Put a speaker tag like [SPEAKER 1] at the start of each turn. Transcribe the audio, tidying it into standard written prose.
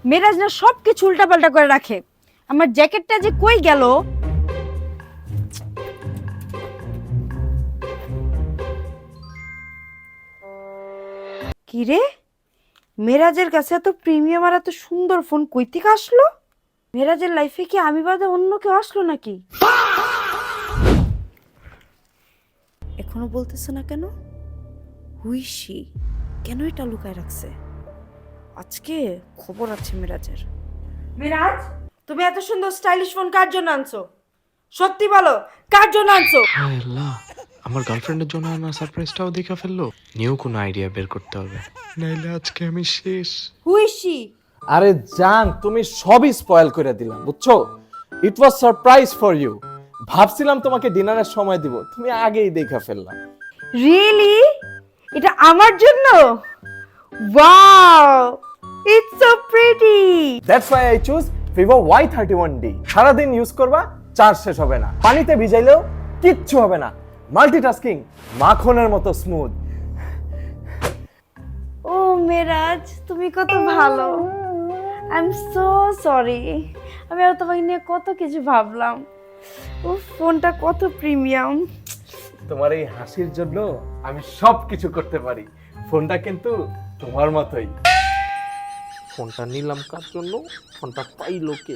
[SPEAKER 1] মেরাজ না সব কিছু উল্টাপাল্টা করে রাখে। আমার জ্যাকেটটা যে কই গেল? কি রে, মেরাজের কাছে এত প্রিমিয়াম আর এত সুন্দর ফোন কই থেকে আসলো? মেরাজের লাইফে কি আমি বাদে অন্য কেউ আসলো নাকি? এখনো বলতেছে না কেন? হুইসি কেন এটা লুকায় রাখছে? আজকে খবর আছে মেরাজের। মেরাজ, তুমি এত সুন্দর স্টাইলিশ ফোন কার জন্য আনছো? সত্যি বলো, কার জন্য আনছো?
[SPEAKER 2] হায় আল্লাহ, আমার গার্লফ্রেন্ডের জন্য আমার সারপ্রাইজটাও দেখে ফেললো। নিউ কোনো আইডিয়া বের করতে হবে, নাইলে আজকে আমি শেষ।
[SPEAKER 1] হুইসি।
[SPEAKER 3] আরে জান, তুমি সবই স্পয়েল করে দিলাম, বুঝছো? ইট ওয়াজ সারপ্রাইজ ফর ইউ। ভাবছিলাম তোমাকে ডিনারের সময় দিব, তুমি আগেই দেখে ফেললাম।
[SPEAKER 1] রিয়েলি? এটা আমার জন্য? Wow, it's so pretty.
[SPEAKER 3] That's why I choose Vivo Y31D। সারাদিন ইউজ করবা, চার্জ শেষ হবে না, পানিতে ভিজাইলেও কিচ্ছু হবে না, মাল্টিটাস্কিং মাখনের মতো স্মুথ।
[SPEAKER 1] ও মেরাজ, তুমি কত ভালো। I am so sorry. আমি আর তোমাকে নিয়ে কত কিছু ভাবলাম। ও ফোনটা কত প্রিমিয়াম।
[SPEAKER 3] তোমার এই হাসির জন্য আমি সব কিছু করতে পারি। ফোনটা কিন্তু তোমার মতোই। ফোনটা নিলাম কার জন্য? ফোনটা পাইলো কে?